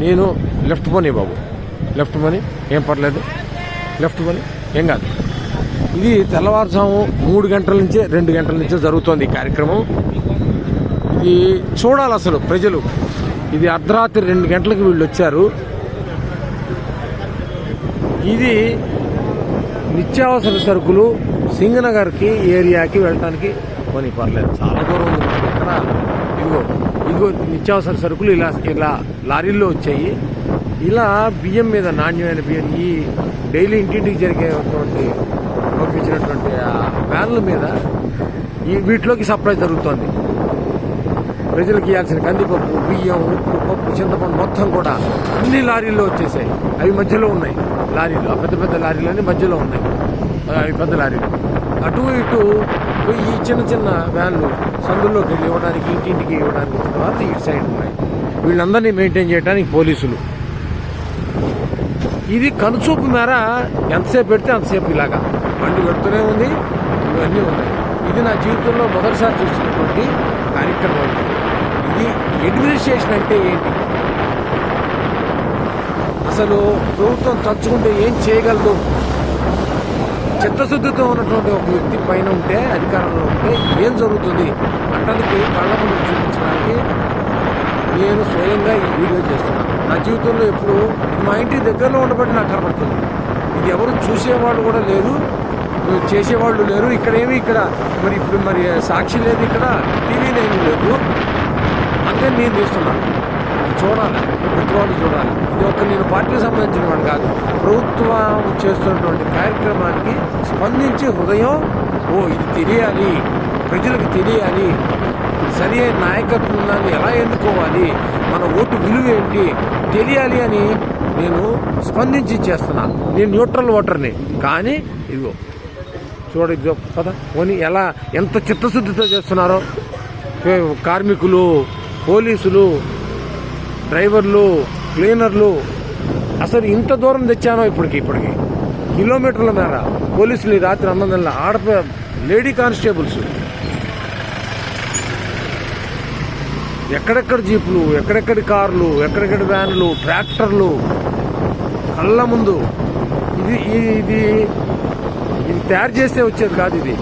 నేను లెఫ్ట్ పోనీ బాబు, లెఫ్ట్ పోనీ, ఏం పర్లేదు, లెఫ్ట్ పోనీ, ఏం కాదు. ఇది తెల్లవారుజాము 3 గంటల నుంచే 2 గంటల నుంచే జరుగుతోంది ఈ కార్యక్రమం. ఇది చూడాలి అసలు ప్రజలు. ఇది అర్ధరాత్రి 2 గంటలకు వీళ్ళు వచ్చారు. ఇది నిత్యావసర సరుకులు సింగనగర్కి ఏరియాకి వెళ్ళటానికి కొని పర్లేదు, చాలా దూరం ఉంది మనకి. ఇక్కడ ఇదిగో నిత్యావసర సరుకులు ఇలా లారీల్లో వచ్చాయి. ఇలా బియ్యం మీద, నాణ్యమైన బియ్యం, ఈ డైలీ ఇంటింటికి జరిగేటువంటి పంపించినటువంటి వ్యాన్ల మీద వీటిలోకి సప్లై జరుగుతోంది. ప్రజలకు ఇవ్వాల్సిన కందిపప్పు, బియ్యం, ఉప్పు, పప్పు, చింతపండు మొత్తం కూడా అన్ని లారీల్లో వచ్చేసాయి. అవి మధ్యలో ఉన్నాయి లారీలు, పెద్ద పెద్ద లారీలన్నీ మధ్యలో ఉన్నాయి. అవి పెద్ద లారీలు. అటు ఇటు ఈ చిన్న చిన్న వ్యాన్లు సందుల్లోకి వెళ్ళి ఇవ్వడానికి, ఇంటింటికి ఇవ్వడానికి వచ్చిన వాళ్ళు ఇటు సైడ్ ఉన్నాయి. వీళ్ళందరినీ మెయింటైన్ చేయడానికి పోలీసులు. ఇది కనుచూపు మేర ఎంతసేపు పెడితే అంతసేపు ఇలాగా బండి పెడుతూనే ఉంది. ఇవన్నీ ఉన్నాయి. ఇది నా జీవితంలో మొదటిసారి చూస్తున్నటువంటి కార్యక్రమం. ఇది అడ్మినిస్ట్రేషన్ అంటే ఏంటి, అసలు ప్రభుత్వం తలుచుకుంటే ఏం చేయగలదు? చిత్తశుద్ధితో ఉన్నటువంటి ఒక వ్యక్తి పైన ఉంటే, అధికారంలో ఉంటే ఏం జరుగుతుంది అంటానికి కళ్ళ ముందు చూపించడానికి నేను స్వయంగా ఈ వీడియో చేస్తున్నాను. నా జీవితంలో ఎప్పుడు మా ఇంటి దగ్గరలో ఉండబట్టి నాకు కనబడుతుంది. ఇది ఎవరు చూసేవాళ్ళు కూడా లేరు, చేసేవాళ్ళు లేరు. ఇక్కడ ఇప్పుడు సాక్షి లేదు, ఇక్కడ టీవీ నేను లేదు. అంతే నేను చేస్తున్నాను. చూడాలి, ప్రతి వాళ్ళు చూడాలి. ఇది నేను పార్టీకి సంబంధించిన వాడు కాదు. ప్రభుత్వం చేస్తున్నటువంటి కార్యక్రమానికి స్పందించి హృదయం, ఇది తెలియాలి, ప్రజలకు తెలియాలి, సరి అయిన నాయకత్వాన్ని ఎలా ఎన్నుకోవాలి, మన ఓటు విలువ ఏంటి తెలియాలి అని నేను స్పందించి చేస్తున్నాను. నేను న్యూట్రల్ ఓటర్ని. కానీ ఇదిగో చూడ కదా పోనీ ఎంత చిత్తశుద్ధితో చేస్తున్నారో కార్మికులు, పోలీసులు, డ్రైవర్లు, క్లీనర్లు. అసలు ఇంత దూరం తెచ్చానో ఇప్పటికి కిలోమీటర్ల మేర పోలీసులు ఈ రాత్రి 9 గంటల లేడీ కానిస్టేబుల్స్, ఎక్కడెక్కడ జీపులు, ఎక్కడెక్కడి కార్లు, ఎక్కడెక్కడి వ్యాన్లు, ట్రాక్టర్లు కళ్ళ ముందు. ఇది తయారు చేస్తే వచ్చేది కాదు. ఇది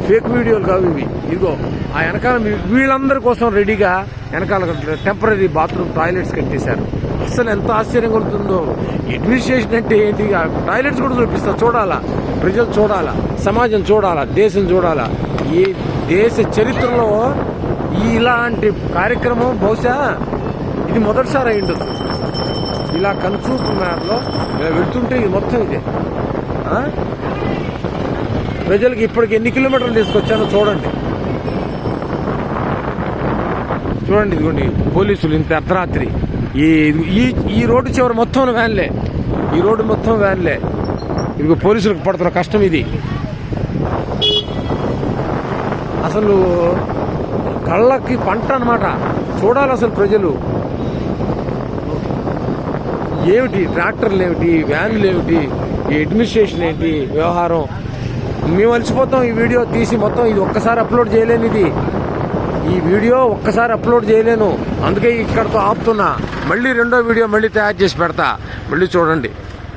ఫేక్ వీడియోలు కావు ఇవి. ఇదిగో ఆ వెనకాల వీళ్ళందరి కోసం రెడీగా వెనకాల టెంపరీ బాత్రూమ్ టాయిలెట్స్ కట్టేశారు. అసలు ఎంత ఆశ్చర్యం కలుగుతుందో. అడ్మినిస్ట్రేషన్ అంటే ఏంటి? టాయిలెట్స్ కూడా చూపిస్తా. చూడాలా, ప్రజలు చూడాలా, సమాజం చూడాలా, దేశం చూడాలా. ఈ దేశ చరిత్రలో ఇలాంటి కార్యక్రమం బహుశా ఇది మొదటిసారి అయ్యిండదు. ఇలా కనుచూపు మేరలో వెళ్తుంటే ఇది మొత్తం ఇదే. ప్రజలకు ఇప్పటికి ఎన్ని కిలోమీటర్లు తీసుకొచ్చానో చూడండి. ఇదిగోండి పోలీసులు ఇంత అర్ధరాత్రి ఈ రోడ్డు చివరి మొత్తం వ్యాన్లే, ఈ రోడ్డు మొత్తం వ్యాన్లే. ఇదిగో పోలీసులకు పడుతున్న కష్టం ఇది. అసలు కళ్ళకి పంట అన్నమాట. చూడాలి అసలు ప్రజలు. ఏమిటి ట్రాక్టర్లు, ఏమిటి వ్యాన్లు, ఏమిటి ఈ అడ్మినిస్ట్రేషన్ ఏంటి వ్యవహారం. మేము అలసిపోతాం ఈ వీడియో తీసి మొత్తం. ఇది ఒక్కసారి అప్లోడ్ చేయలేను. ఈ వీడియో ఒక్కసారి అప్లోడ్ చేయలేను. అందుకే ఇక్కడతో ఆపుతున్నా. మళ్ళీ రెండో వీడియో మళ్ళీ తయారు చేసి పెడతా. మళ్ళీ చూడండి.